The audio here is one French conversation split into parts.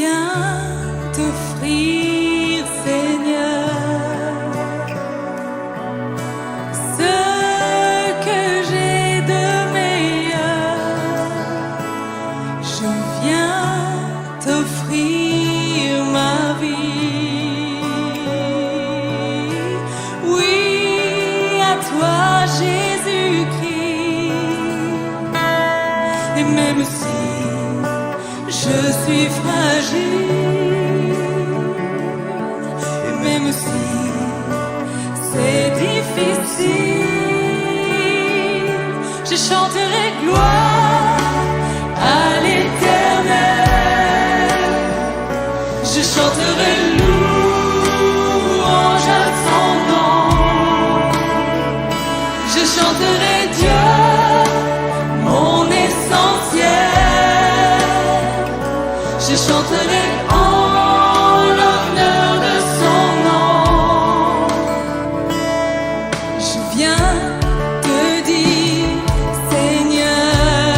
viens t'offrir, Seigneur, ce que j'ai de meilleur. Je viens t'offrir ma vie. Oui, à toi, Jésus-Christ. Et même si je suis fragile, et même si c'est difficile, je chanterai gloire à l'Éternel. Je chanterai louange à son nom. Je chanterai Dieu, mon essentiel. Je chanterai en l'honneur de son nom. Je viens te dire, Seigneur,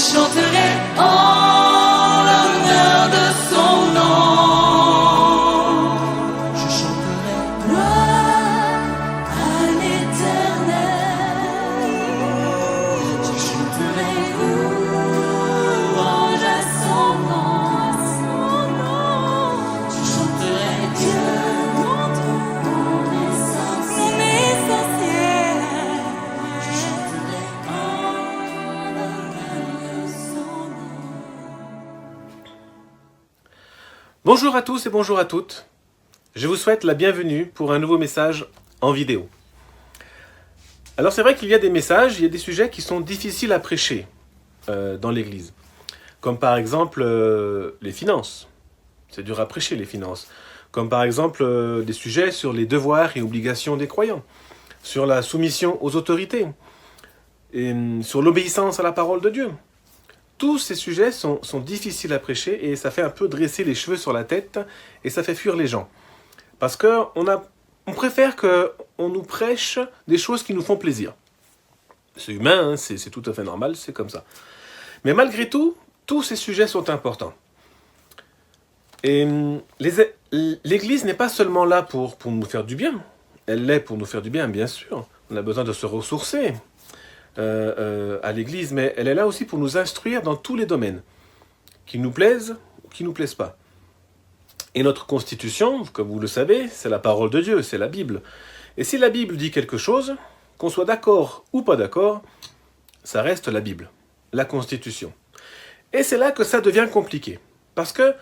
chanterai en l'honneur de son nom. Je chanterai gloire à l'Éternel. Je chanterai louange à son nom. Je chanterai Dieu, mon essentiel. Je chanterai en l'honneur de son nom. Bonjour à tous et bonjour à toutes. Je vous souhaite la bienvenue pour un nouveau message en vidéo. Alors c'est vrai qu'il y a des messages, il y a des sujets qui sont difficiles à prêcher dans l'Église. Comme par exemple les finances. C'est dur à prêcher les finances. Comme par exemple des sujets sur les devoirs et obligations des croyants. Sur la soumission aux autorités. Et sur l'obéissance à la parole de Dieu. Tous ces sujets sont difficiles à prêcher et ça fait un peu dresser les cheveux sur la tête et ça fait fuir les gens. Parce qu'on préfère qu'on nous prêche des choses qui nous font plaisir. C'est humain, hein, c'est tout à fait normal, c'est comme ça. Mais malgré tout, tous ces sujets sont importants. Et l'Église n'est pas seulement là pour nous faire du bien. Elle l'est pour nous faire du bien, bien sûr. On a besoin de se ressourcer à l'Église, mais elle est là aussi pour nous instruire dans tous les domaines, qui nous plaisent ou qui nous plaisent pas. Et notre constitution, comme vous le savez, c'est la parole de Dieu, c'est la Bible. Et si la Bible dit quelque chose, qu'on soit d'accord ou pas d'accord, ça reste la Bible, la constitution. Et c'est là que ça devient compliqué, parce que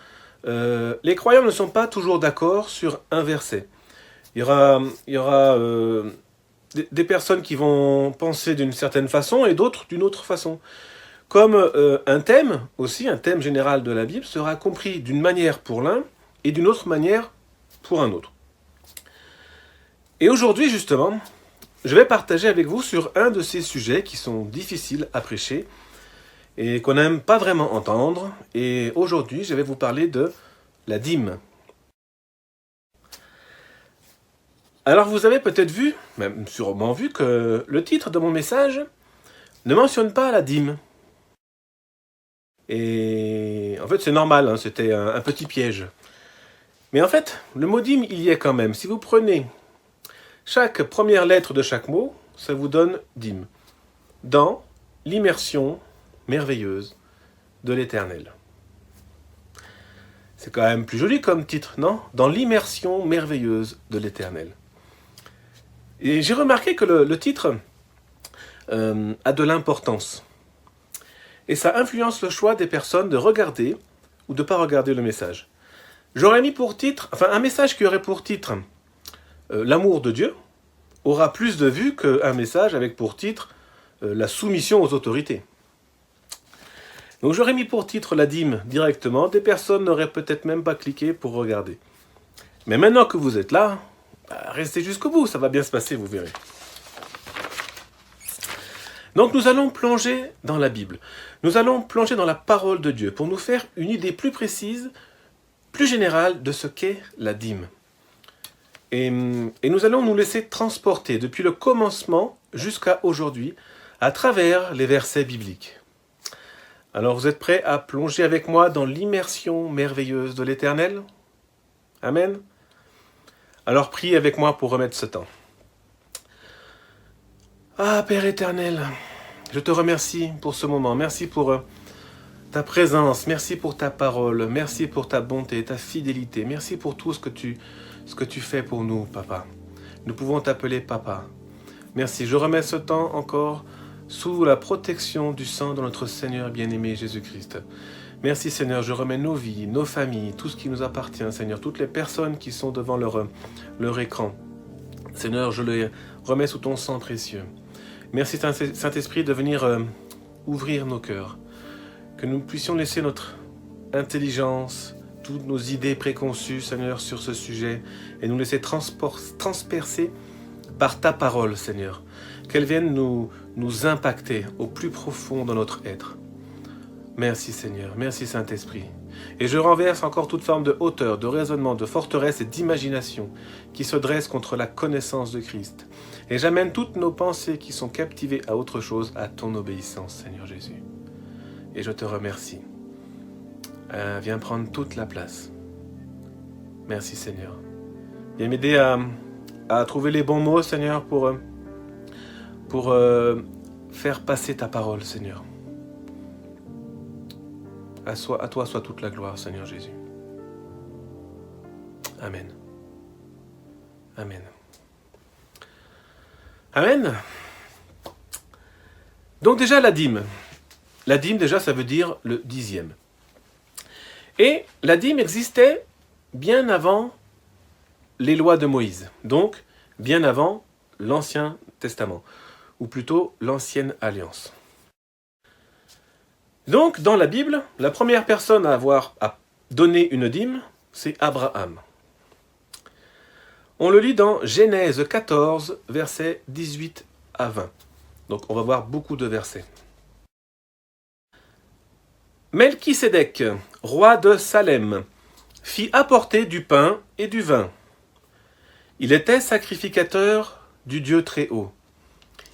les croyants ne sont pas toujours d'accord sur un verset. Il y aura des personnes qui vont penser d'une certaine façon et d'autres d'une autre façon. Comme un thème général de la Bible sera compris d'une manière pour l'un et d'une autre manière pour un autre. Et aujourd'hui, justement, je vais partager avec vous sur un de ces sujets qui sont difficiles à prêcher et qu'on n'aime pas vraiment entendre. Et aujourd'hui, je vais vous parler de la dîme. Alors vous avez peut-être vu, même sûrement vu, que le titre de mon message ne mentionne pas la dîme. Et en fait c'est normal, hein, c'était un petit piège. Mais en fait, le mot dîme, il y est quand même. Si vous prenez chaque première lettre de chaque mot, ça vous donne dîme. Dans l'immersion merveilleuse de l'Éternel. C'est quand même plus joli comme titre, non? Dans l'immersion merveilleuse de l'Éternel. Et j'ai remarqué que le titre a de l'importance. Et ça influence le choix des personnes de regarder ou de ne pas regarder le message. J'aurais mis pour titre, un message qui aurait pour titre l'amour de Dieu aura plus de vues qu'un message avec pour titre la soumission aux autorités. Donc j'aurais mis pour titre la dîme directement, des personnes n'auraient peut-être même pas cliqué pour regarder. Mais maintenant que vous êtes là, restez jusqu'au bout, ça va bien se passer, vous verrez. Donc nous allons plonger dans la Bible. Nous allons plonger dans la parole de Dieu pour nous faire une idée plus précise, plus générale de ce qu'est la dîme. Et nous allons nous laisser transporter depuis le commencement jusqu'à aujourd'hui à travers les versets bibliques. Alors vous êtes prêts à plonger avec moi dans l'immersion merveilleuse de l'Éternel? Amen. Alors priez avec moi pour remettre ce temps. Ah Père éternel, je te remercie pour ce moment. Merci pour ta présence. Merci pour ta parole. Merci pour ta bonté, ta fidélité. Merci pour tout ce que tu fais pour nous, Papa. Nous pouvons t'appeler Papa. Merci. Je remets ce temps encore sous la protection du sang de notre Seigneur bien-aimé Jésus-Christ. Merci Seigneur, je remets nos vies, nos familles, tout ce qui nous appartient, Seigneur, toutes les personnes qui sont devant leur écran. Seigneur, je les remets sous ton sang précieux. Merci Saint-Esprit de venir ouvrir nos cœurs, que nous puissions laisser notre intelligence, toutes nos idées préconçues, Seigneur, sur ce sujet, et nous laisser transpercer par ta parole, Seigneur, qu'elle vienne nous impacter au plus profond de notre être. Merci Seigneur, merci Saint-Esprit. Et je renverse encore toute forme de hauteur, de raisonnement, de forteresse et d'imagination qui se dresse contre la connaissance de Christ. Et j'amène toutes nos pensées qui sont captivées à autre chose, à ton obéissance, Seigneur Jésus. et je te remercie. Viens prendre toute la place. Merci Seigneur. Viens m'aider à trouver les bons mots, Seigneur, pour faire passer ta parole, Seigneur. À toi soit toute la gloire, Seigneur Jésus. Amen. Amen. Amen. Donc déjà la dîme. La dîme, déjà, ça veut dire le dixième. Et la dîme existait bien avant les lois de Moïse, donc bien avant l'Ancien Testament, ou plutôt l'Ancienne Alliance. Donc, dans la Bible, la première personne à avoir donné une dîme, c'est Abraham. On le lit dans Genèse 14, versets 18 à 20. Donc, on va voir beaucoup de versets. Melchisédek, roi de Salem, fit apporter du pain et du vin. Il était sacrificateur du Dieu Très-Haut.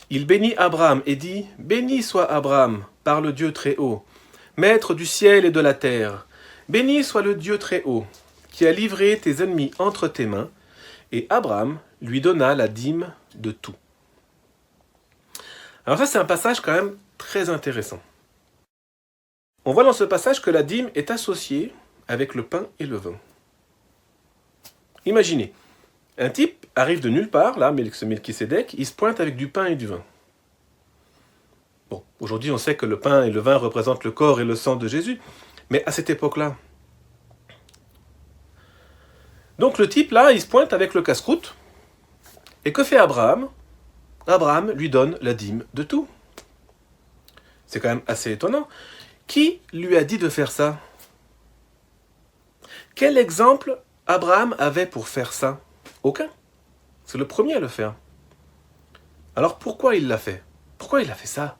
Il bénit Abraham et dit « Béni soit Abraham par le Dieu Très-Haut, maître du ciel et de la terre. Béni soit le Dieu Très-Haut, qui a livré tes ennemis entre tes mains. » Et Abraham lui donna la dîme de tout. Alors ça, c'est un passage quand même très intéressant. On voit dans ce passage que la dîme est associée avec le pain et le vin. Imaginez, un type arrive de nulle part, là, Melchisédek, il se pointe avec du pain et du vin. Bon, aujourd'hui on sait que le pain et le vin représentent le corps et le sang de Jésus, mais à cette époque-là. Donc le type là, il se pointe avec le casse-croûte, et que fait Abraham ? Abraham lui donne la dîme de tout. C'est quand même assez étonnant. Qui lui a dit de faire ça ? Quel exemple Abraham avait pour faire ça ? Aucun. C'est le premier à le faire. Alors pourquoi il l'a fait ? Pourquoi il a fait ça ?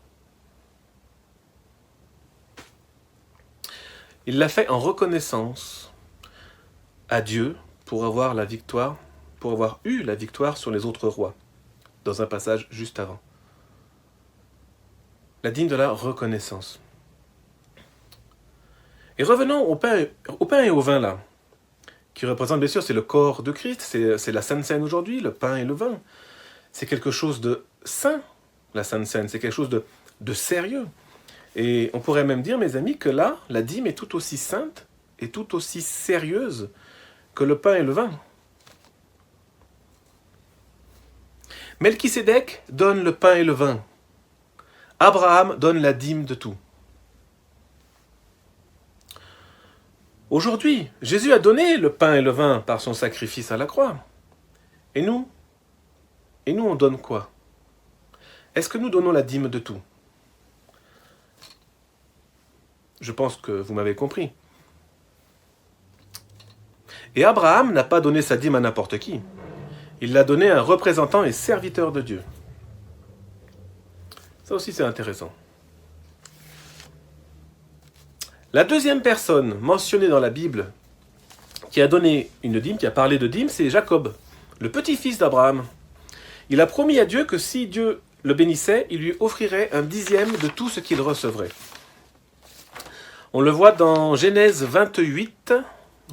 Il l'a fait en reconnaissance à Dieu pour avoir la victoire, pour avoir eu la victoire sur les autres rois, dans un passage juste avant. La dîme de la reconnaissance. Et revenons au pain et au vin là, qui représentent bien sûr, c'est le corps de Christ, c'est la Sainte Seine aujourd'hui, le pain et le vin. C'est quelque chose de saint, la Sainte Seine, c'est quelque chose de sérieux. Et on pourrait même dire, mes amis, que là, la dîme est tout aussi sainte et tout aussi sérieuse que le pain et le vin. Melchisédek donne le pain et le vin. Abraham donne la dîme de tout. Aujourd'hui, Jésus a donné le pain et le vin par son sacrifice à la croix. Et nous, on donne quoi ? Est-ce que nous donnons la dîme de tout ? Je pense que vous m'avez compris. Et Abraham n'a pas donné sa dîme à n'importe qui. Il l'a donnée à un représentant et serviteur de Dieu. Ça aussi, c'est intéressant. La deuxième personne mentionnée dans la Bible qui a donné une dîme, qui a parlé de dîme, c'est Jacob, le petit-fils d'Abraham. Il a promis à Dieu que si Dieu le bénissait, il lui offrirait un dixième de tout ce qu'il recevrait. On le voit dans Genèse 28,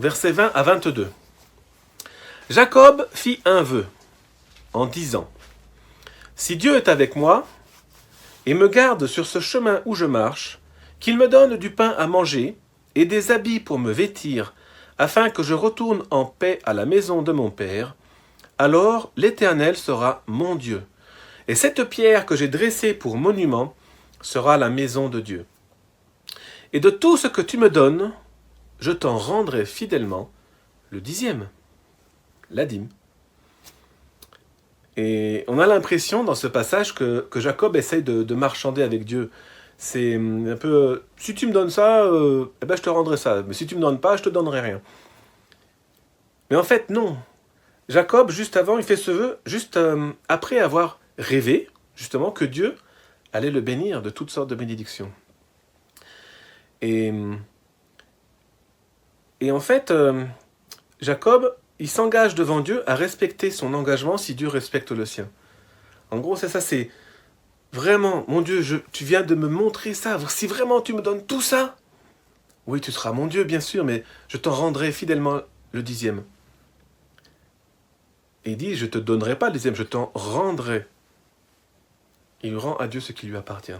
versets 20 à 22. Jacob fit un vœu en disant « Si Dieu est avec moi et me garde sur ce chemin où je marche, qu'il me donne du pain à manger et des habits pour me vêtir, afin que je retourne en paix à la maison de mon père, alors l'Éternel sera mon Dieu. Et cette pierre que j'ai dressée pour monument sera la maison de Dieu. Et de tout ce que tu me donnes, je t'en rendrai fidèlement le dixième, la dîme. » Et on a l'impression dans ce passage que Jacob essaye de marchander avec Dieu. C'est un peu, si tu me donnes ça, je te rendrai ça. Mais si tu me donnes pas, je te donnerai rien. Mais en fait, non. Jacob, juste avant, il fait ce vœu, juste après avoir rêvé, justement, que Dieu allait le bénir de toutes sortes de bénédictions. Et en fait, Jacob, il s'engage devant Dieu à respecter son engagement si Dieu respecte le sien. En gros, c'est ça, c'est vraiment, mon Dieu, tu viens de me montrer ça. Si vraiment tu me donnes tout ça, oui, tu seras mon Dieu, bien sûr, mais je t'en rendrai fidèlement le 10e. Et il dit, je ne te donnerai pas le 10e, je t'en rendrai. Il rend à Dieu ce qui lui appartient.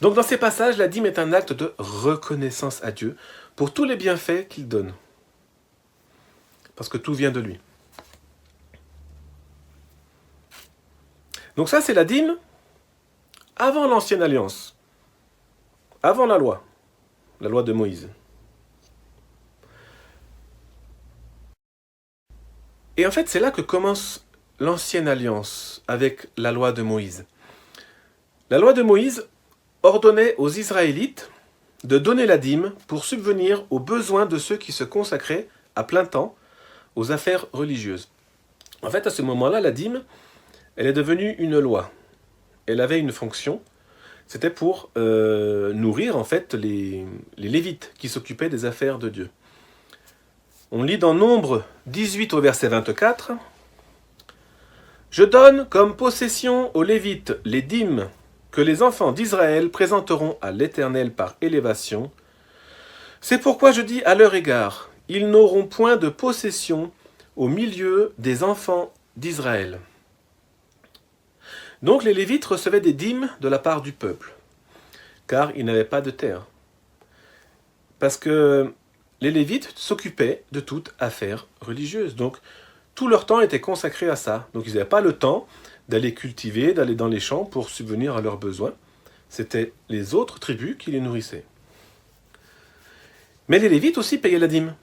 Donc dans ces passages, la dîme est un acte de reconnaissance à Dieu pour tous les bienfaits qu'il donne. Parce que tout vient de lui. Donc ça, c'est la dîme avant l'ancienne alliance. Avant la loi de Moïse. Et en fait, c'est là que commence l'ancienne alliance avec la loi de Moïse. La loi de Moïse ordonnait aux Israélites de donner la dîme pour subvenir aux besoins de ceux qui se consacraient à plein temps aux affaires religieuses. En fait, à ce moment-là, la dîme, elle est devenue une loi. Elle avait une fonction, c'était pour nourrir en fait les Lévites qui s'occupaient des affaires de Dieu. On lit dans Nombre 18 au verset 24, « Je donne comme possession aux Lévites les dîmes que les enfants d'Israël présenteront à l'Éternel par élévation. C'est pourquoi je dis à leur égard, ils n'auront point de possession au milieu des enfants d'Israël. » Donc les Lévites recevaient des dîmes de la part du peuple, car ils n'avaient pas de terre. Parce que les Lévites s'occupaient de toute affaire religieuse. Donc tout leur temps était consacré à ça. Donc ils n'avaient pas le temps d'aller cultiver, d'aller dans les champs pour subvenir à leurs besoins. C'était les autres tribus qui les nourrissaient. Mais les Lévites aussi payaient la dîme.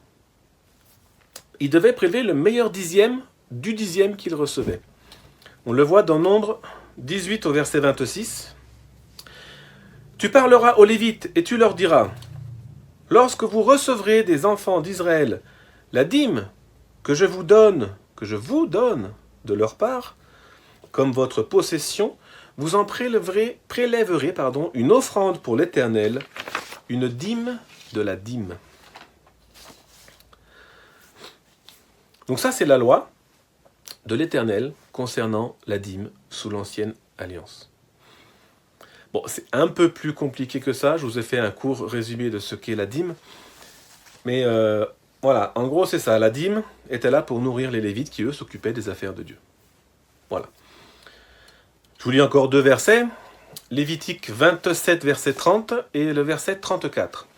Ils devaient prélever le meilleur dixième du dixième qu'ils recevaient. On le voit dans Nombre 18 au verset 26. « Tu parleras aux Lévites et tu leur diras, « Lorsque vous recevrez des enfants d'Israël la dîme que je vous donne de leur part, comme votre possession, vous en prélèverez une offrande pour l'Éternel, une dîme de la dîme. » Donc ça, c'est la loi de l'Éternel concernant la dîme sous l'ancienne alliance. Bon, c'est un peu plus compliqué que ça. Je vous ai fait un court résumé de ce qu'est la dîme. Mais voilà, en gros, c'est ça. La dîme était là pour nourrir les Lévites qui, eux, s'occupaient des affaires de Dieu. Voilà. Je vous lis encore 2 versets. Lévitique 27, verset 30 et le verset 34.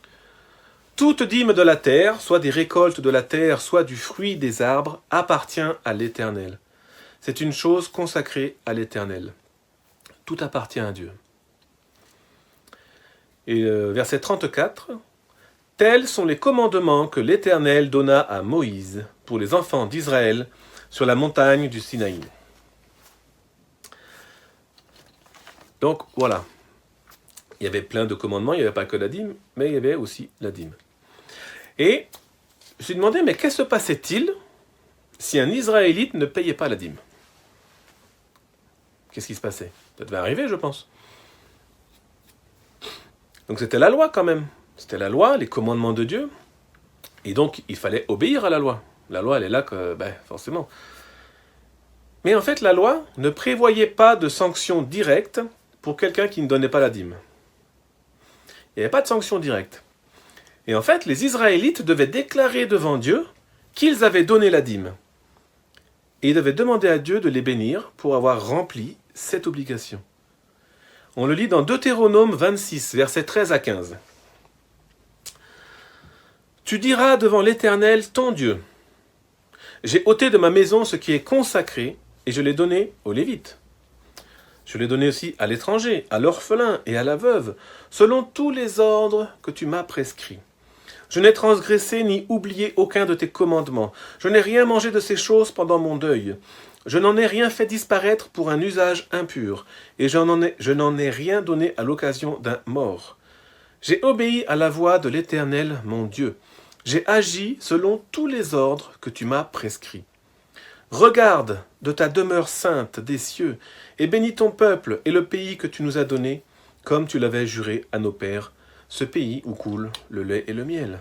« Toute dîme de la terre, soit des récoltes de la terre, soit du fruit des arbres, appartient à l'Éternel. C'est une chose consacrée à l'Éternel. Tout appartient à Dieu. » Et verset 34. « Tels sont les commandements que l'Éternel donna à Moïse pour les enfants d'Israël sur la montagne du Sinaï. » Donc voilà. Il y avait plein de commandements, il n'y avait pas que la dîme, mais il y avait aussi la dîme. Et je me suis demandé, mais qu'est-ce qui se passait-il si un Israélite ne payait pas la dîme? Qu'est-ce qui se passait? Ça devait arriver, je pense. Donc c'était la loi quand même. C'était la loi, les commandements de Dieu. Et donc il fallait obéir à la loi. La loi, elle est là, forcément. Mais en fait, la loi ne prévoyait pas de sanction directe pour quelqu'un qui ne donnait pas la dîme. Il n'y avait pas de sanction directe. Et en fait, les Israélites devaient déclarer devant Dieu qu'ils avaient donné la dîme. Et ils devaient demander à Dieu de les bénir pour avoir rempli cette obligation. On le lit dans Deutéronome 26, versets 13 à 15. « Tu diras devant l'Éternel, ton Dieu, j'ai ôté de ma maison ce qui est consacré, et je l'ai donné aux Lévites. Je l'ai donné aussi à l'étranger, à l'orphelin et à la veuve, selon tous les ordres que tu m'as prescrits. Je n'ai transgressé ni oublié aucun de tes commandements. Je n'ai rien mangé de ces choses pendant mon deuil. Je n'en ai rien fait disparaître pour un usage impur, et je n'en ai rien donné à l'occasion d'un mort. J'ai obéi à la voix de l'Éternel, mon Dieu. J'ai agi selon tous les ordres que tu m'as prescrits. Regarde de ta demeure sainte des cieux, et bénis ton peuple et le pays que tu nous as donné, comme tu l'avais juré à nos pères, ce pays où coule le lait et le miel. »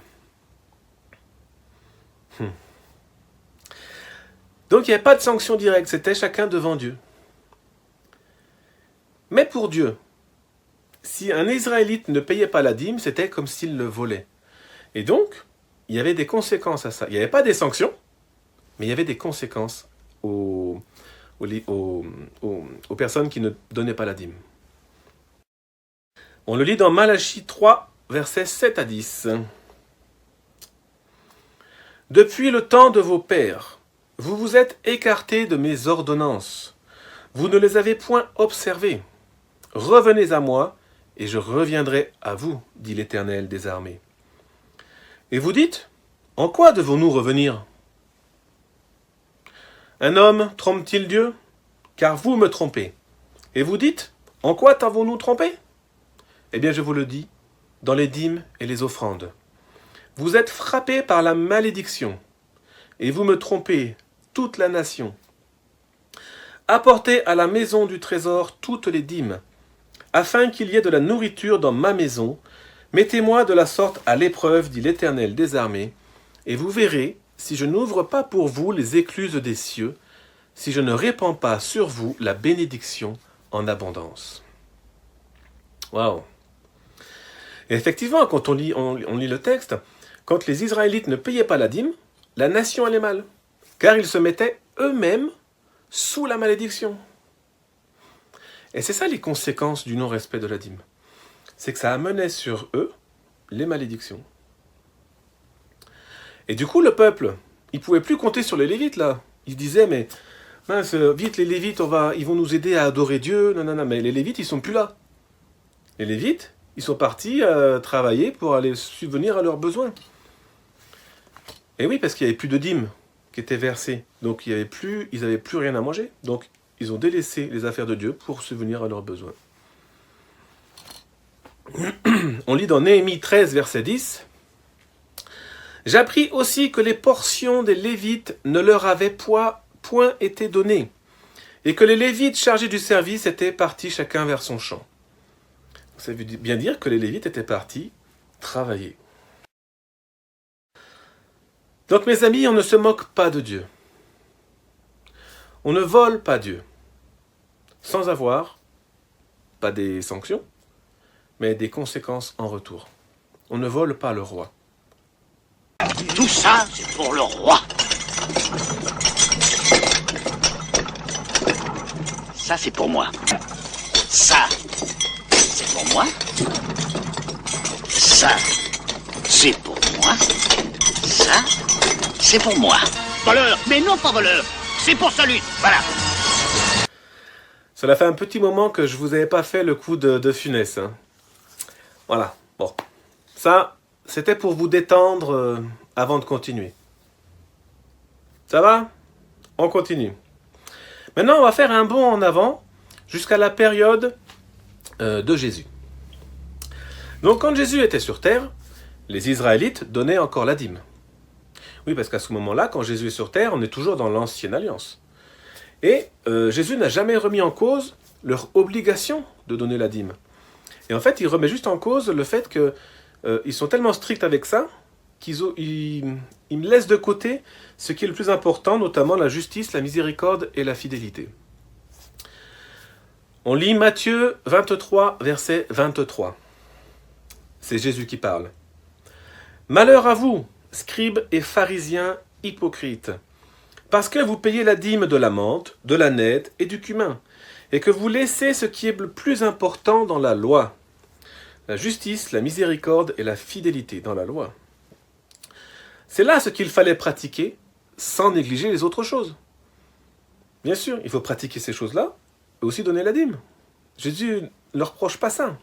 Donc il n'y avait pas de sanction directe, c'était chacun devant Dieu. Mais pour Dieu, si un Israélite ne payait pas la dîme, c'était comme s'il le volait. Et donc, il y avait des conséquences à ça. Il n'y avait pas des sanctions, mais il y avait des conséquences aux personnes qui ne donnaient pas la dîme. On le lit dans Malachie 3, versets 7 à 10. « Depuis le temps de vos pères, vous vous êtes écartés de mes ordonnances. Vous ne les avez point observées. Revenez à moi, et je reviendrai à vous, dit l'Éternel des armées. Et vous dites, en quoi devons-nous revenir ? Un homme trompe-t-il Dieu ? Car vous me trompez. Et vous dites, en quoi t'avons-nous trompé ? Eh bien, je vous le dis, dans les dîmes et les offrandes. Vous êtes frappés par la malédiction, et vous me trompez, toute la nation. Apportez à la maison du trésor toutes les dîmes, afin qu'il y ait de la nourriture dans ma maison. Mettez-moi de la sorte à l'épreuve, dit l'Éternel des armées, et vous verrez si je n'ouvre pas pour vous les écluses des cieux, si je ne répands pas sur vous la bénédiction en abondance. Waouh! Et effectivement, quand on lit le texte, quand les Israélites ne payaient pas la dîme, la nation allait mal, car ils se mettaient eux-mêmes sous la malédiction. Et c'est ça les conséquences du non-respect de la dîme. C'est que ça amenait sur eux les malédictions. Et du coup, le peuple, il ne pouvait plus compter sur les Lévites, là. Il se disait, mais mince, vite, les Lévites, ils vont nous aider à adorer Dieu. Non, mais les Lévites, ils ne sont plus là. Les Lévites, ils sont partis travailler pour aller subvenir à leurs besoins. Et oui, parce qu'il n'y avait plus de dîmes qui étaient versées. Donc, ils n'avaient plus rien à manger. Donc, ils ont délaissé les affaires de Dieu pour subvenir à leurs besoins. On lit dans Néhémie 13, verset 10. « J'appris aussi que les portions des Lévites ne leur avaient point été données, et que les Lévites chargés du service étaient partis chacun vers son champ. » Ça veut bien dire que les Lévites étaient partis travailler. Donc mes amis, on ne se moque pas de Dieu. On ne vole pas Dieu, sans avoir, pas des sanctions, mais des conséquences en retour. On ne vole pas le roi. Tout ça, c'est pour le roi. Ça, c'est pour moi. Ça, c'est pour moi. Ça, c'est pour moi. Ça, c'est pour moi. Voleur, mais non pas voleur. C'est pour sa lutte, voilà. Cela fait un petit moment que je vous avais pas fait le coup de Funès. Hein. Voilà, bon. Ça, c'était pour vous détendre avant de continuer. Ça va ? On continue. Maintenant, on va faire un bond en avant jusqu'à la période de Jésus. Donc, quand Jésus était sur terre, les Israélites donnaient encore la dîme. Oui, parce qu'à ce moment-là, quand Jésus est sur terre, on est toujours dans l'ancienne alliance. Et Jésus n'a jamais remis en cause leur obligation de donner la dîme. Et en fait, il remet juste en cause le fait qu'ils sont tellement stricts avec ça qu'ils me laissent de côté ce qui est le plus important, notamment la justice, la miséricorde et la fidélité. On lit Matthieu 23, verset 23. C'est Jésus qui parle. « Malheur à vous, scribes et pharisiens hypocrites, parce que vous payez la dîme de la menthe, de la nette et du cumin, et que vous laissez ce qui est le plus important dans la loi, la justice, la miséricorde et la fidélité dans la loi. C'est là ce qu'il fallait pratiquer, sans négliger les autres choses. Bien sûr, il faut pratiquer ces choses-là, et aussi donner la dîme. Jésus ne leur reproche pas ça.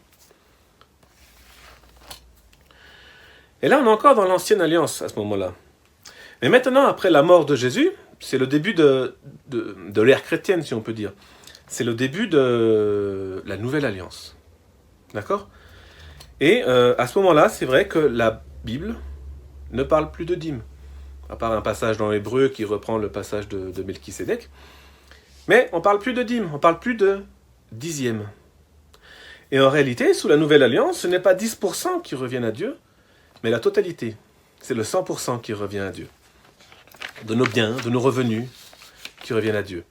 Et là, on est encore dans l'ancienne alliance à ce moment-là. Mais maintenant, après la mort de Jésus, c'est le début de l'ère chrétienne, si on peut dire. C'est le début de la nouvelle alliance. D'accord ? Et à ce moment-là, c'est vrai que la Bible ne parle plus de dîme, à part un passage dans l'Hébreu qui reprend le passage de Melchisédek. Mais on ne parle plus de dîme, on ne parle plus de dixième. Et en réalité, sous la nouvelle alliance, ce n'est pas 10% qui reviennent à Dieu, mais la totalité. C'est le 100% qui revient à Dieu. De nos biens, de nos revenus qui reviennent à Dieu.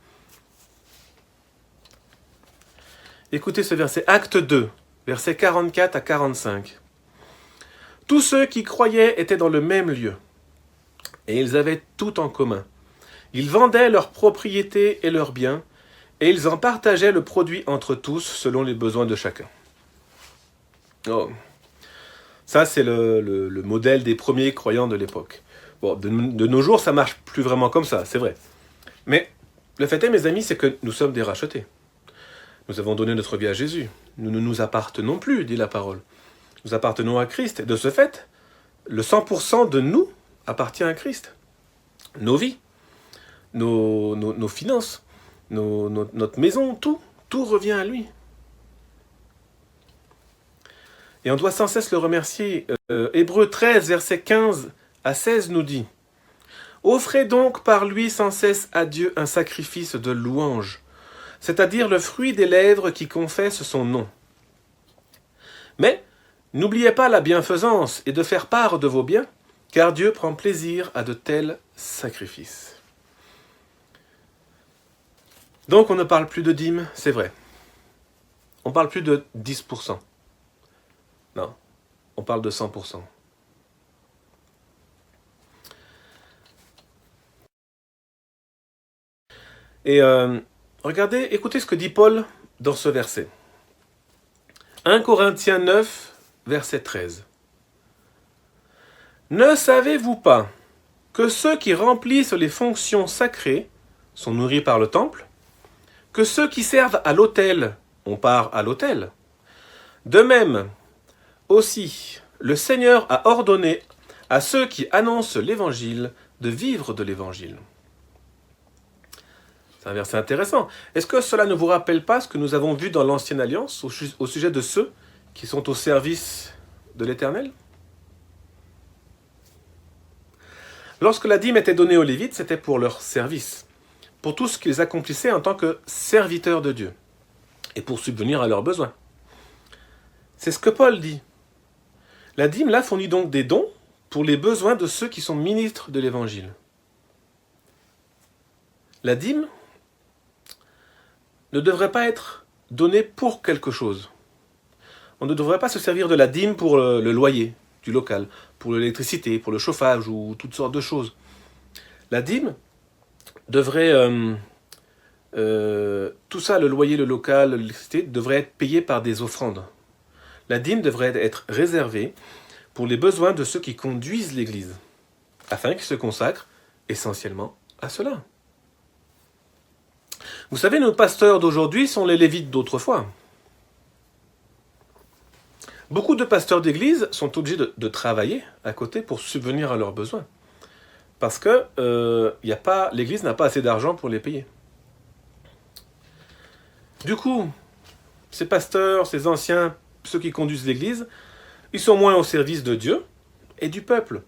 Écoutez ce verset, Acte 2, versets 44 à 45. Tous ceux qui croyaient étaient dans le même lieu, et ils avaient tout en commun. Ils vendaient leurs propriétés et leurs biens, et ils en partageaient le produit entre tous selon les besoins de chacun. Oh. Ça, c'est le modèle des premiers croyants de l'époque. Bon, de nos jours, ça marche plus vraiment comme ça, c'est vrai. Mais le fait est, mes amis, c'est que nous sommes des rachetés. Nous avons donné notre vie à Jésus. Nous ne nous appartenons plus, dit la parole. Nous appartenons à Christ. Et de ce fait, le 100% de nous appartient à Christ. Nos vies, nos finances, notre maison, tout revient à lui. Et on doit sans cesse le remercier. Hébreux 13, versets 15 à 16 nous dit « Offrez donc par lui sans cesse à Dieu un sacrifice de louange, c'est-à-dire le fruit des lèvres qui confessent son nom. Mais n'oubliez pas la bienfaisance et de faire part de vos biens, car Dieu prend plaisir à de tels sacrifices. » Donc on ne parle plus de dîmes, c'est vrai. On ne parle plus de 10%. Non, on parle de 100%. Et regardez, écoutez ce que dit Paul dans ce verset. 1 Corinthiens 9, verset 13. Ne savez-vous pas que ceux qui remplissent les fonctions sacrées sont nourris par le temple, que ceux qui servent à l'autel ont part à l'autel? De même, aussi, le Seigneur a ordonné à ceux qui annoncent l'Évangile de vivre de l'Évangile. C'est un verset intéressant. Est-ce que cela ne vous rappelle pas ce que nous avons vu dans l'Ancienne Alliance au sujet de ceux qui sont au service de l'Éternel? Lorsque la dîme était donnée aux Lévites, c'était pour leur service, pour tout ce qu'ils accomplissaient en tant que serviteurs de Dieu, et pour subvenir à leurs besoins. C'est ce que Paul dit. La dîme, là, fournit donc des dons pour les besoins de ceux qui sont ministres de l'Évangile. La dîme ne devrait pas être donnée pour quelque chose. On ne devrait pas se servir de la dîme pour le loyer du local, pour l'électricité, pour le chauffage ou toutes sortes de choses. La dîme devrait... tout ça, le loyer, le local, l'électricité, devrait être payé par des offrandes. La dîme devrait être réservée pour les besoins de ceux qui conduisent l'Église, afin qu'ils se consacrent essentiellement à cela. Vous savez, nos pasteurs d'aujourd'hui sont les Lévites d'autrefois. Beaucoup de pasteurs d'église sont obligés de travailler à côté pour subvenir à leurs besoins. Parce que l'église n'a pas assez d'argent pour les payer. Du coup, ces pasteurs, ces anciens, ceux qui conduisent l'église, ils sont moins au service de Dieu et du peuple.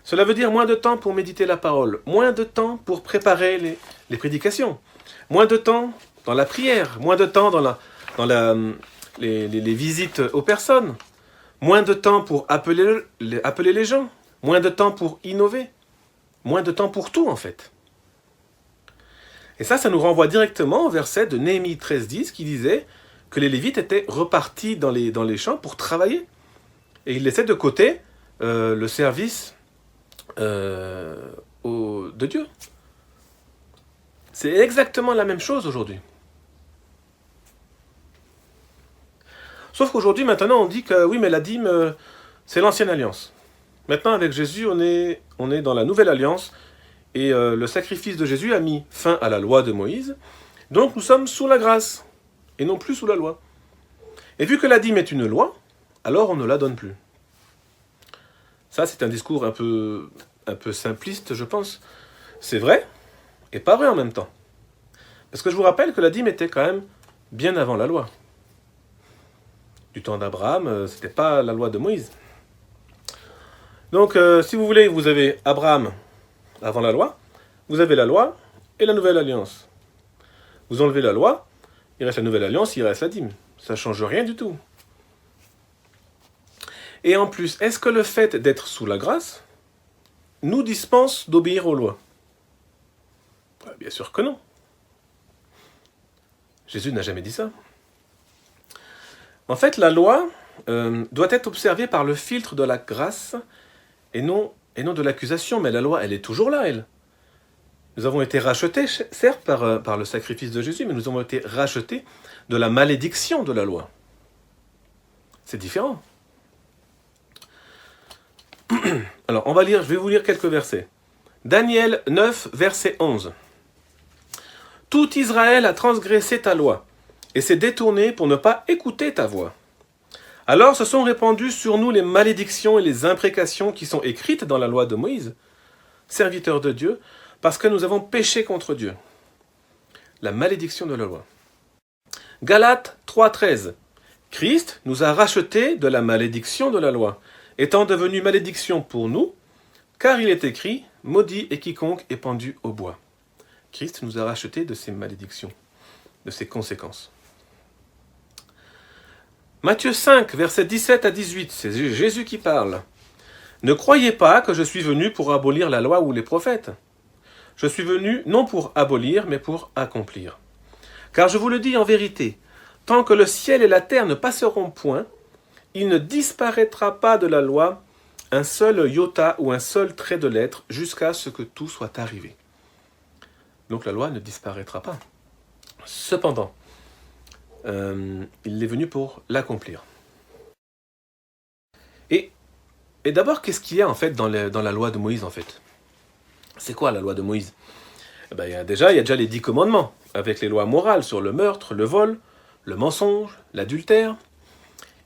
Cela veut dire moins de temps pour méditer la parole, moins de temps pour préparer les prédications, moins de temps dans la prière, moins de temps dans les visites aux personnes, moins de temps pour appeler les gens, moins de temps pour innover, moins de temps pour tout en fait. Et ça nous renvoie directement au verset de Néhémie 13:10 qui disait que les Lévites étaient repartis dans les champs pour travailler. Et ils laissaient de côté le service de Dieu. C'est exactement la même chose aujourd'hui. Sauf qu'aujourd'hui, maintenant, on dit que oui, mais la dîme, c'est l'ancienne alliance. Maintenant, avec Jésus, on est dans la nouvelle alliance. Et le sacrifice de Jésus a mis fin à la loi de Moïse. Donc, nous sommes sous la grâce, et non plus sous la loi. Et vu que la dîme est une loi, alors on ne la donne plus. Ça, c'est un discours un peu simpliste, je pense. C'est vrai, et pas vrai en même temps. Parce que je vous rappelle que la dîme était quand même bien avant la loi. Du temps d'Abraham, c'était pas la loi de Moïse. Donc, si vous voulez, vous avez Abraham avant la loi, vous avez la loi et la nouvelle alliance. Vous enlevez la loi, il reste la nouvelle alliance, il reste la dîme. Ça ne change rien du tout. Et en plus, est-ce que le fait d'être sous la grâce nous dispense d'obéir aux lois? Bien sûr que non. Jésus n'a jamais dit ça. En fait, la loi doit être observée par le filtre de la grâce et non de l'accusation. Mais la loi, elle est toujours là, elle. Nous avons été rachetés, certes, par le sacrifice de Jésus, mais nous avons été rachetés de la malédiction de la loi. C'est différent. Alors, je vais vous lire quelques versets. Daniel 9, verset 11. « Tout Israël a transgressé ta loi, et s'est détourné pour ne pas écouter ta voix. Alors se sont répandues sur nous les malédictions et les imprécations qui sont écrites dans la loi de Moïse, serviteur de Dieu, parce que nous avons péché contre Dieu. » La malédiction de la loi. Galates 3,13. Christ nous a rachetés de la malédiction de la loi, étant devenu malédiction pour nous, car il est écrit, maudit est quiconque est pendu au bois. Christ nous a rachetés de ces malédictions, de ces conséquences. Matthieu 5, versets 17 à 18, c'est Jésus qui parle. « Ne croyez pas que je suis venu pour abolir la loi ou les prophètes. Je suis venu non pour abolir, mais pour accomplir. Car je vous le dis en vérité, tant que le ciel et la terre ne passeront point, il ne disparaîtra pas de la loi un seul iota ou un seul trait de lettre jusqu'à ce que tout soit arrivé. » Donc la loi ne disparaîtra pas. Cependant, il est venu pour l'accomplir. Et d'abord, qu'est-ce qu'il y a en fait dans la loi de Moïse en fait? C'est quoi la loi de Moïse? Il y a déjà les 10 commandements, avec les lois morales sur le meurtre, le vol, le mensonge, l'adultère.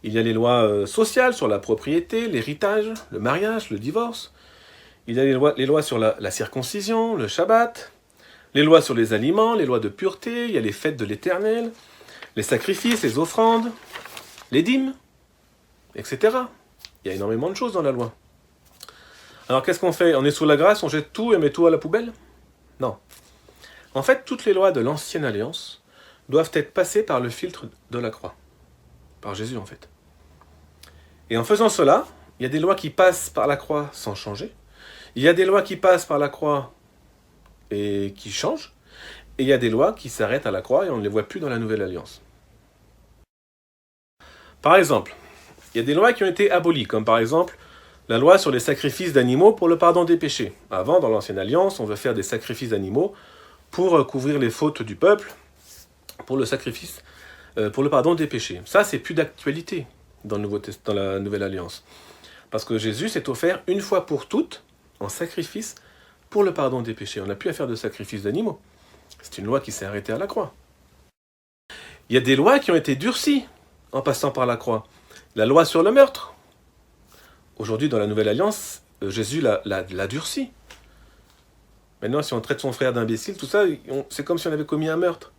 Il y a les lois sociales sur la propriété, l'héritage, le mariage, le divorce. Il y a les lois sur la circoncision, le Shabbat, les lois sur les aliments, les lois de pureté, il y a les fêtes de l'Éternel, les sacrifices, les offrandes, les dîmes, etc. Il y a énormément de choses dans la loi. Alors qu'est-ce qu'on fait? On est sous la grâce, on jette tout et met tout à la poubelle? Non. En fait, toutes les lois de l'Ancienne Alliance doivent être passées par le filtre de la croix. Par Jésus, en fait. Et en faisant cela, il y a des lois qui passent par la croix sans changer. Il y a des lois qui passent par la croix et qui changent. Et il y a des lois qui s'arrêtent à la croix et on ne les voit plus dans la Nouvelle Alliance. Par exemple, il y a des lois qui ont été abolies, comme par exemple la loi sur les sacrifices d'animaux pour le pardon des péchés. Avant, dans l'Ancienne Alliance, on veut faire des sacrifices d'animaux pour couvrir les fautes du peuple, pour le sacrifice, pour le pardon des péchés. Ça, c'est plus d'actualité dans la Nouvelle Alliance. Parce que Jésus s'est offert une fois pour toutes en sacrifice pour le pardon des péchés. On n'a plus à faire de sacrifice d'animaux. C'est une loi qui s'est arrêtée à la croix. Il y a des lois qui ont été durcies en passant par la croix. La loi sur le meurtre. Aujourd'hui, dans la Nouvelle Alliance, Jésus l'a durci. Maintenant, si on traite son frère d'imbécile, tout ça, c'est comme si on avait commis un meurtre.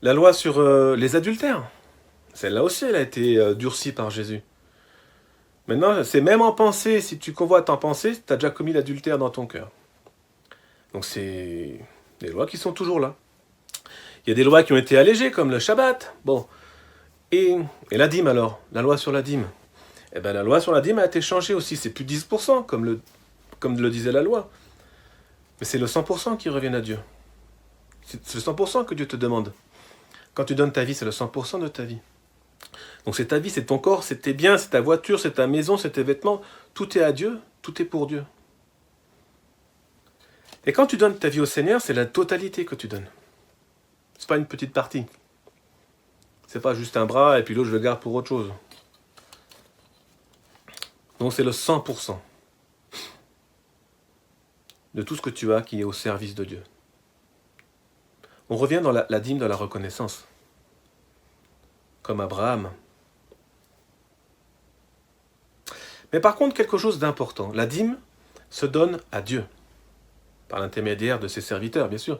La loi sur les adultères, celle-là aussi, elle a été durcie par Jésus. Maintenant, c'est même en pensée, si tu convoites en pensée, tu as déjà commis l'adultère dans ton cœur. Donc c'est des lois qui sont toujours là. Il y a des lois qui ont été allégées, comme le Shabbat. Bon. Et la dîme alors, la loi sur la dîme. Eh bien, la loi sur la dîme a été changée aussi. C'est plus 10%, comme le disait la loi. Mais c'est le 100% qui revient à Dieu. C'est le 100% que Dieu te demande. Quand tu donnes ta vie, c'est le 100% de ta vie. Donc c'est ta vie, c'est ton corps, c'est tes biens, c'est ta voiture, c'est ta maison, c'est tes vêtements. Tout est à Dieu, tout est pour Dieu. Et quand tu donnes ta vie au Seigneur, c'est la totalité que tu donnes. C'est pas une petite partie. C'est pas juste un bras et puis l'autre je le garde pour autre chose. Donc c'est le 100% de tout ce que tu as qui est au service de Dieu. On revient dans la dîme de la reconnaissance. Comme Abraham. Mais par contre, quelque chose d'important. La dîme se donne à Dieu. Par l'intermédiaire de ses serviteurs, bien sûr.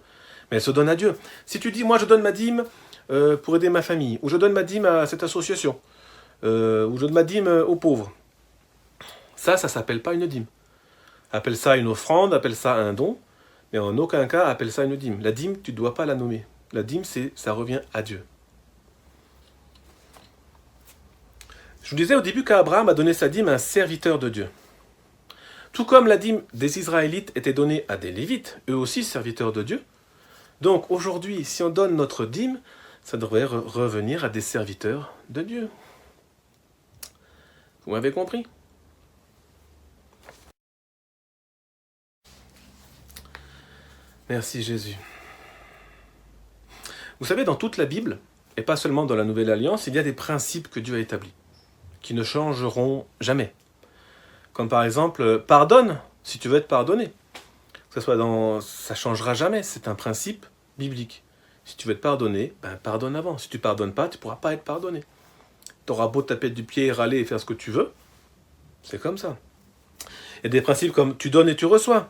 Mais elle se donne à Dieu. Si tu dis, moi je donne ma dîme pour aider ma famille, ou je donne ma dîme à cette association, ou je donne ma dîme aux pauvres, ça s'appelle pas une dîme. Appelle ça une offrande, appelle ça un don, mais en aucun cas appelle ça une dîme. La dîme, tu ne dois pas la nommer. La dîme, ça revient à Dieu. Je vous disais au début qu'Abraham a donné sa dîme à un serviteur de Dieu. Tout comme la dîme des Israélites était donnée à des Lévites, eux aussi serviteurs de Dieu. Donc aujourd'hui, si on donne notre dîme, ça devrait revenir à des serviteurs de Dieu. Vous m'avez compris? Merci Jésus. Vous savez, dans toute la Bible, et pas seulement dans la Nouvelle Alliance, il y a des principes que Dieu a établis, qui ne changeront jamais. Comme par exemple, pardonne si tu veux être pardonné. Que ce soit ça changera jamais, c'est un principe biblique. Si tu veux être pardonné, pardonne avant. Si tu ne pardonnes pas, tu ne pourras pas être pardonné. Tu auras beau taper du pied, râler et faire ce que tu veux, c'est comme ça. Il y a des principes comme tu donnes et tu reçois.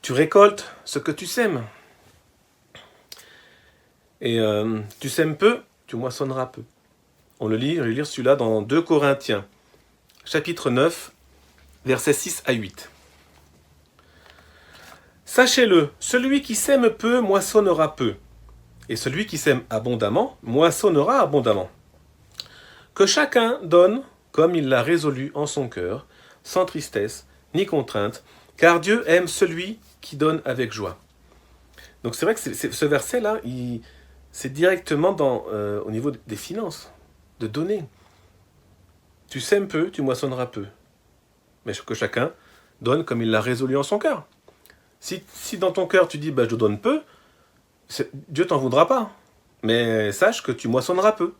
Tu récoltes ce que tu sèmes. Et tu sèmes peu, tu moissonneras peu. On va lire celui-là dans 2 Corinthiens, chapitre 9, versets 6 à 8. Sachez-le, celui qui sème peu moissonnera peu, et celui qui sème abondamment moissonnera abondamment. Que chacun donne comme il l'a résolu en son cœur, sans tristesse ni contrainte, car Dieu aime celui qui donne avec joie. Donc c'est vrai que ce verset-là, c'est directement au niveau des finances, de donner. Tu sèmes peu, tu moissonneras peu. Mais que chacun donne comme il l'a résolu en son cœur. Si dans ton cœur tu dis je donne peu, Dieu t'en voudra pas. Mais sache que tu moissonneras peu.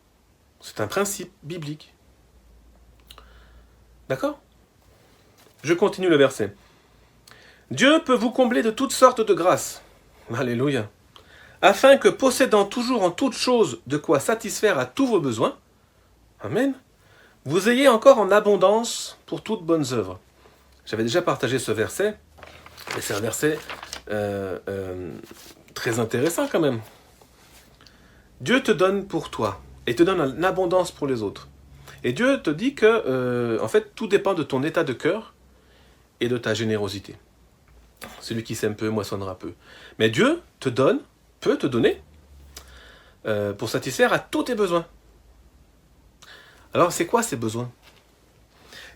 C'est un principe biblique. D'accord? Je continue le verset. Dieu peut vous combler de toutes sortes de grâces. Alléluia. Afin que, possédant toujours en toutes choses de quoi satisfaire à tous vos besoins, Amen, vous ayez encore en abondance pour toutes bonnes œuvres. J'avais déjà partagé ce verset, et c'est un verset très intéressant quand même. Dieu te donne pour toi, et te donne en abondance pour les autres. Et Dieu te dit que, en fait, tout dépend de ton état de cœur et de ta générosité. Celui qui sème peu moissonnera peu. Mais Dieu peut te donner pour satisfaire à tous tes besoins. Alors, c'est quoi ces besoins?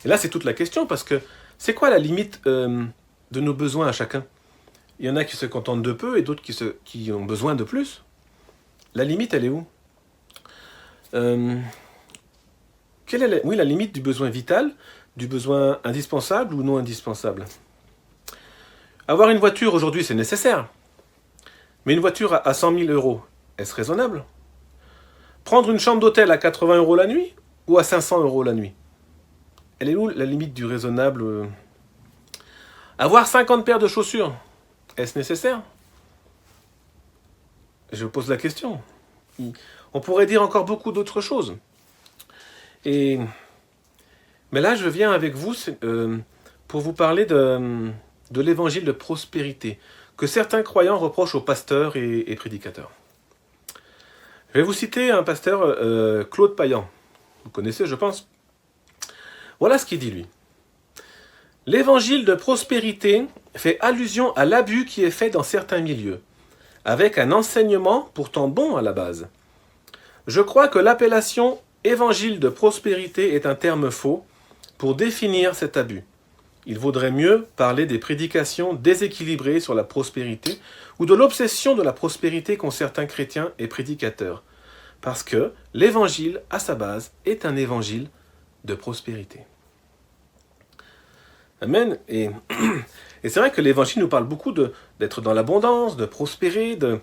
Et là, c'est toute la question, parce que c'est quoi la limite de nos besoins à chacun? Il y en a qui se contentent de peu et d'autres qui ont besoin de plus. La limite, elle est où? Quelle est la limite du besoin vital, du besoin indispensable ou non indispensable? Avoir une voiture aujourd'hui, c'est nécessaire. Mais une voiture à 100 000 euros, est-ce raisonnable? Prendre une chambre d'hôtel à 80 euros la nuit ou à 500 euros la nuit? Elle est où la limite du raisonnable? Avoir 50 paires de chaussures, est-ce nécessaire? Je pose la question. On pourrait dire encore beaucoup d'autres choses. Mais là, je viens avec vous pour vous parler de l'évangile de prospérité que certains croyants reprochent aux pasteurs et prédicateurs. Je vais vous citer un pasteur, Claude Payan. Vous connaissez, je pense. Voilà ce qu'il dit, lui. L'évangile de prospérité fait allusion à l'abus qui est fait dans certains milieux, avec un enseignement pourtant bon à la base. Je crois que l'appellation évangile de prospérité est un terme faux pour définir cet abus. Il vaudrait mieux parler des prédications déséquilibrées sur la prospérité ou de l'obsession de la prospérité qu'ont certains chrétiens et prédicateurs, parce que l'évangile, à sa base, est un évangile de prospérité. Amen. Et c'est vrai que l'évangile nous parle beaucoup d'être dans l'abondance, de prospérer, de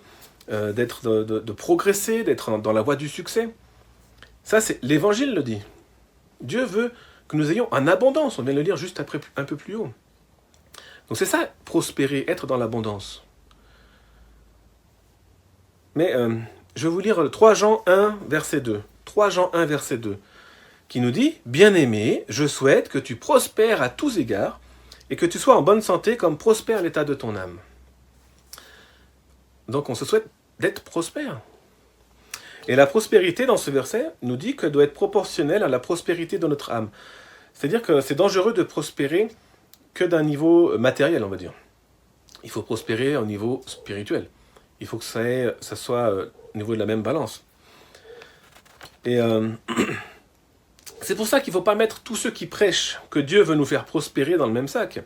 progresser, d'être dans la voie du succès. Ça, c'est l'évangile le dit. Dieu veut que nous ayons en abondance. On vient de le lire juste après, un peu plus haut. Donc c'est ça, prospérer, être dans l'abondance. Mais je vais vous lire 3 Jean 1, verset 2. 3 Jean 1, verset 2, qui nous dit « Bien-aimé, je souhaite que tu prospères à tous égards et que tu sois en bonne santé comme prospère l'état de ton âme. » Donc on se souhaite d'être prospère. Et la prospérité, dans ce verset, nous dit qu'elle doit être proportionnelle à la prospérité de notre âme. C'est-à-dire que c'est dangereux de prospérer que d'un niveau matériel, on va dire. Il faut prospérer au niveau spirituel. Il faut que ça soit au niveau de la même balance. Et c'est pour ça qu'il ne faut pas mettre tous ceux qui prêchent que Dieu veut nous faire prospérer dans le même sac.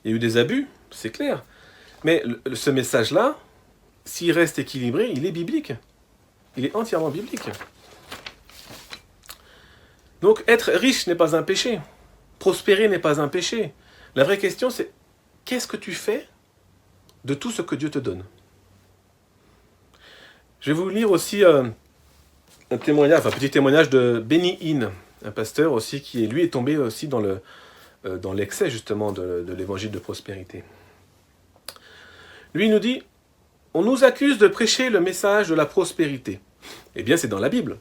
Il y a eu des abus, c'est clair. Mais ce message-là, s'il reste équilibré, il est biblique. il est entièrement biblique. Donc être riche n'est pas un péché. Prospérer n'est pas un péché. La vraie question c'est, qu'est-ce que tu fais de tout ce que Dieu te donne? Je vais vous lire aussi un petit témoignage de Benny Hinn, un pasteur aussi qui lui est tombé aussi dans l'excès justement de l'évangile de prospérité. Lui il nous dit, on nous accuse de prêcher le message de la prospérité. Eh bien c'est dans la Bible.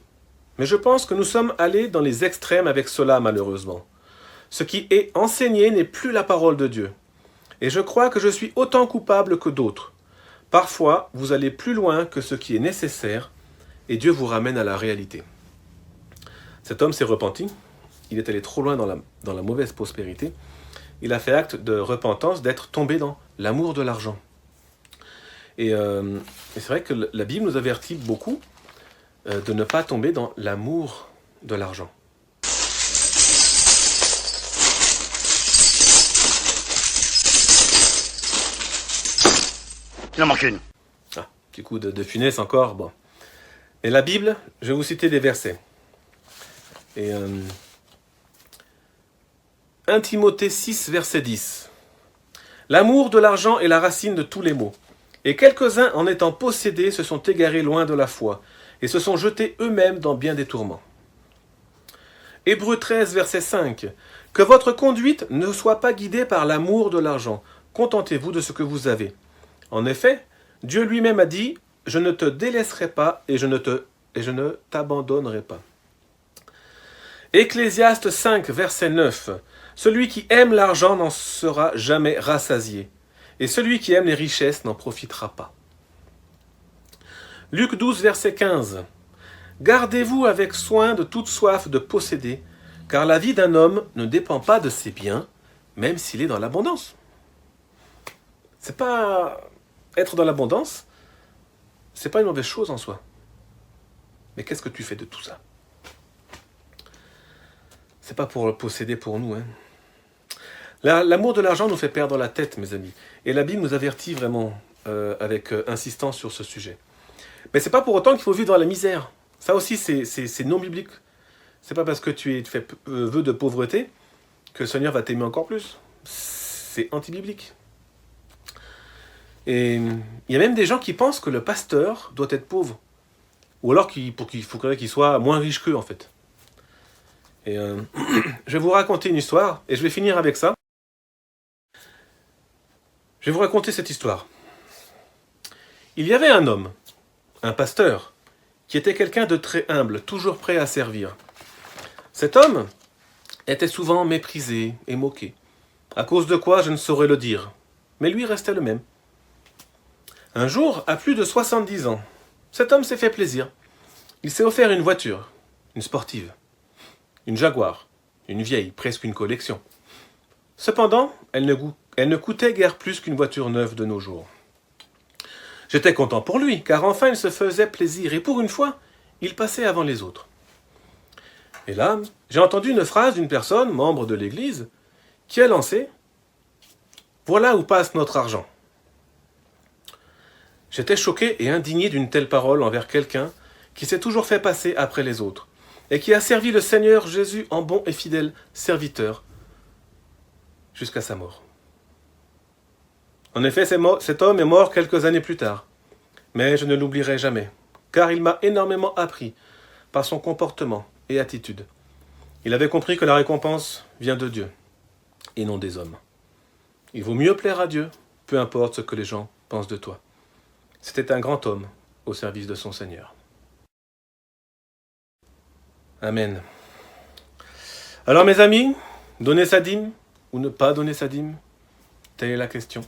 Mais je pense que nous sommes allés dans les extrêmes avec cela malheureusement. Ce qui est enseigné n'est plus la parole de Dieu. Et je crois que je suis autant coupable que d'autres. Parfois, vous allez plus loin que ce qui est nécessaire et Dieu vous ramène à la réalité. Cet homme s'est repenti. Il est allé trop loin dans la mauvaise prospérité. Il a fait acte de repentance d'être tombé dans l'amour de l'argent. Et c'est vrai que la Bible nous avertit beaucoup de ne pas tomber dans l'amour de l'argent. Il en manque une. Ah, petit coup de funeste encore, bon. Et la Bible, je vais vous citer des versets. Et 1 Timothée 6, verset 10. L'amour de l'argent est la racine de tous les maux. Et quelques-uns, en étant possédés, se sont égarés loin de la foi, et se sont jetés eux-mêmes dans bien des tourments. Hébreux 13, verset 5. Que votre conduite ne soit pas guidée par l'amour de l'argent. Contentez-vous de ce que vous avez. En effet, Dieu lui-même a dit, « Je ne te délaisserai pas et je ne t'abandonnerai pas. » Ecclésiaste 5, verset 9. Celui qui aime l'argent n'en sera jamais rassasié, et celui qui aime les richesses n'en profitera pas. Luc 12, verset 15. Gardez-vous avec soin de toute soif de posséder, car la vie d'un homme ne dépend pas de ses biens, même s'il est dans l'abondance. C'est pas être dans l'abondance, c'est pas une mauvaise chose en soi. Mais qu'est-ce que tu fais de tout ça? C'est pas pour le posséder pour nous. L'amour de l'argent nous fait perdre la tête, mes amis. Et la Bible nous avertit vraiment avec insistance sur ce sujet. Mais c'est pas pour autant qu'il faut vivre dans la misère. Ça aussi, c'est non biblique. C'est pas parce que tu fais vœu de pauvreté que le Seigneur va t'aimer encore plus. C'est anti-biblique. Et il y a même des gens qui pensent que le pasteur doit être pauvre. Ou alors qu'il faudrait qu'il soit moins riche qu'eux, en fait. Et je vais vous raconter une histoire, et je vais finir avec ça. Je vais vous raconter cette histoire. Il y avait un homme, un pasteur, qui était quelqu'un de très humble, toujours prêt à servir. Cet homme était souvent méprisé et moqué. À cause de quoi, je ne saurais le dire. Mais lui restait le même. Un jour, à plus de 70 ans, cet homme s'est fait plaisir. Il s'est offert une voiture, une sportive, une Jaguar, une vieille, presque une collection. Cependant, elle ne coûtait guère plus qu'une voiture neuve de nos jours. J'étais content pour lui, car enfin il se faisait plaisir, et pour une fois, il passait avant les autres. Et là, j'ai entendu une phrase d'une personne, membre de l'Église, qui a lancé « Voilà où passe notre argent ». J'étais choqué et indigné d'une telle parole envers quelqu'un qui s'est toujours fait passer après les autres, et qui a servi le Seigneur Jésus en bon et fidèle serviteur jusqu'à sa mort. En effet, cet homme est mort quelques années plus tard, mais je ne l'oublierai jamais, car il m'a énormément appris par son comportement et attitude. Il avait compris que la récompense vient de Dieu et non des hommes. Il vaut mieux plaire à Dieu, peu importe ce que les gens pensent de toi. C'était un grand homme au service de son Seigneur. Amen. Alors mes amis, donner sa dîme ou ne pas donner sa dîme, telle est la question.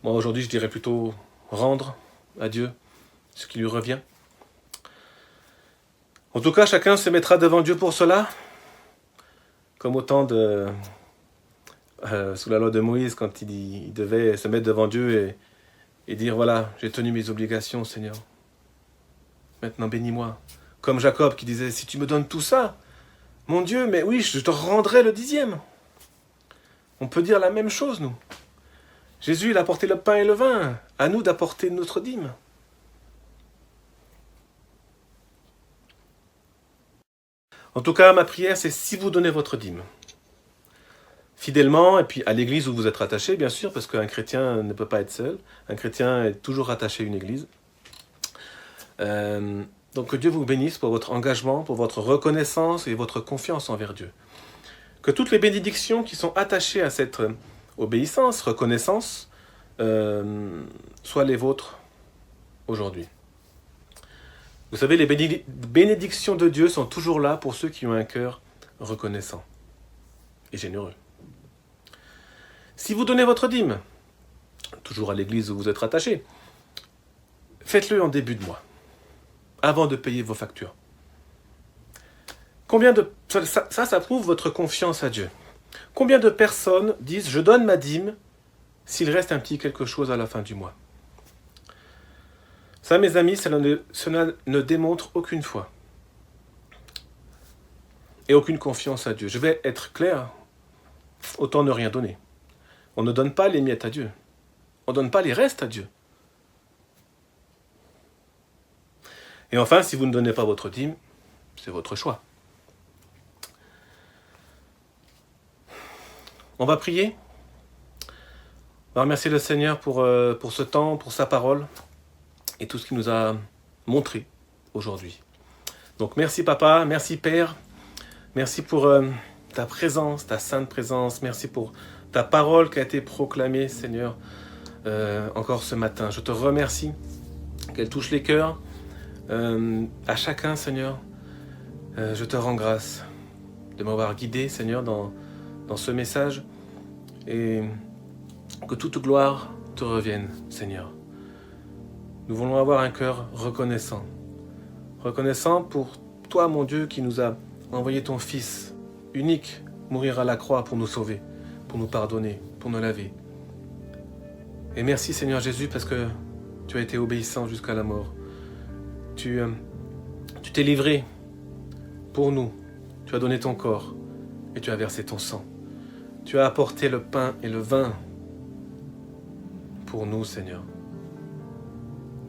Moi aujourd'hui je dirais plutôt rendre à Dieu ce qui lui revient. En tout cas, chacun se mettra devant Dieu pour cela, comme au temps sous la loi de Moïse, quand il devait se mettre devant Dieu et dire, voilà, j'ai tenu mes obligations, Seigneur. Maintenant, bénis-moi. Comme Jacob qui disait, si tu me donnes tout ça, mon Dieu, mais oui, je te rendrai le 10e. On peut dire la même chose, nous. Jésus, il a apporté le pain et le vin. À nous d'apporter notre dîme. En tout cas, ma prière, c'est si vous donnez votre dîme, fidèlement, et puis à l'église où vous êtes rattaché, bien sûr, parce qu'un chrétien ne peut pas être seul. Un chrétien est toujours rattaché à une église. Donc que Dieu vous bénisse pour votre engagement, pour votre reconnaissance et votre confiance envers Dieu. Que toutes les bénédictions qui sont attachées à cette obéissance, reconnaissance, soient les vôtres aujourd'hui. Vous savez, les bénédictions de Dieu sont toujours là pour ceux qui ont un cœur reconnaissant et généreux. Si vous donnez votre dîme, toujours à l'église où vous êtes rattaché, faites-le en début de mois, avant de payer vos factures. Ça prouve votre confiance à Dieu. Combien de personnes disent « je donne ma dîme » s'il reste un petit quelque chose à la fin du mois? Ça, mes amis, cela ne démontre aucune foi et aucune confiance à Dieu. Je vais être clair, autant ne rien donner. On ne donne pas les miettes à Dieu. On ne donne pas les restes à Dieu. Et enfin, si vous ne donnez pas votre dîme, c'est votre choix. On va prier. On va remercier le Seigneur pour ce temps, pour sa parole et tout ce qu'il nous a montré aujourd'hui. Donc merci Papa, merci Père, merci pour ta présence, ta sainte présence, merci pour ta parole qui a été proclamée, Seigneur, encore ce matin. Je te remercie qu'elle touche les cœurs à chacun, Seigneur. Je te rends grâce de m'avoir guidé, Seigneur, dans ce message et que toute gloire te revienne, Seigneur. Nous voulons avoir un cœur reconnaissant. Reconnaissant pour toi, mon Dieu, qui nous a envoyé ton Fils unique mourir à la croix pour nous sauver, pour nous pardonner, pour nous laver. Et merci, Seigneur Jésus, parce que tu as été obéissant jusqu'à la mort. Tu t'es livré pour nous. Tu as donné ton corps et tu as versé ton sang. Tu as apporté le pain et le vin pour nous, Seigneur.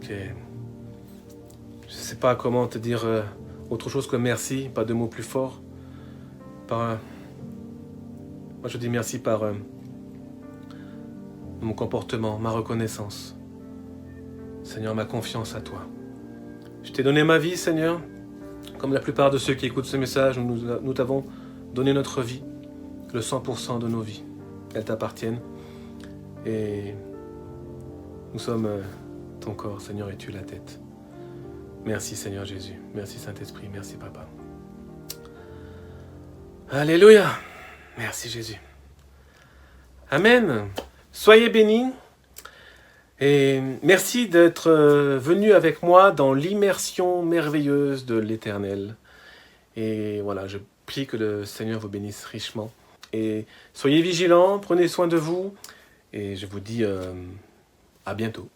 Je ne sais pas comment te dire autre chose que merci, pas de mots plus forts. Moi, je dis merci par mon comportement, ma reconnaissance. Seigneur, ma confiance à toi. Je t'ai donné ma vie, Seigneur. Comme la plupart de ceux qui écoutent ce message, nous t'avons donné notre vie, le 100% de nos vies. Elles t'appartiennent. Et nous sommes ton corps, Seigneur, et tu la tête. Merci, Seigneur Jésus. Merci, Saint-Esprit. Merci, Papa. Alléluia. Merci, Jésus. Amen. Soyez bénis. Et merci d'être venu avec moi dans l'immersion merveilleuse de l'Éternel. Et voilà, je prie que le Seigneur vous bénisse richement. Et soyez vigilants, prenez soin de vous. Et je vous dis à bientôt.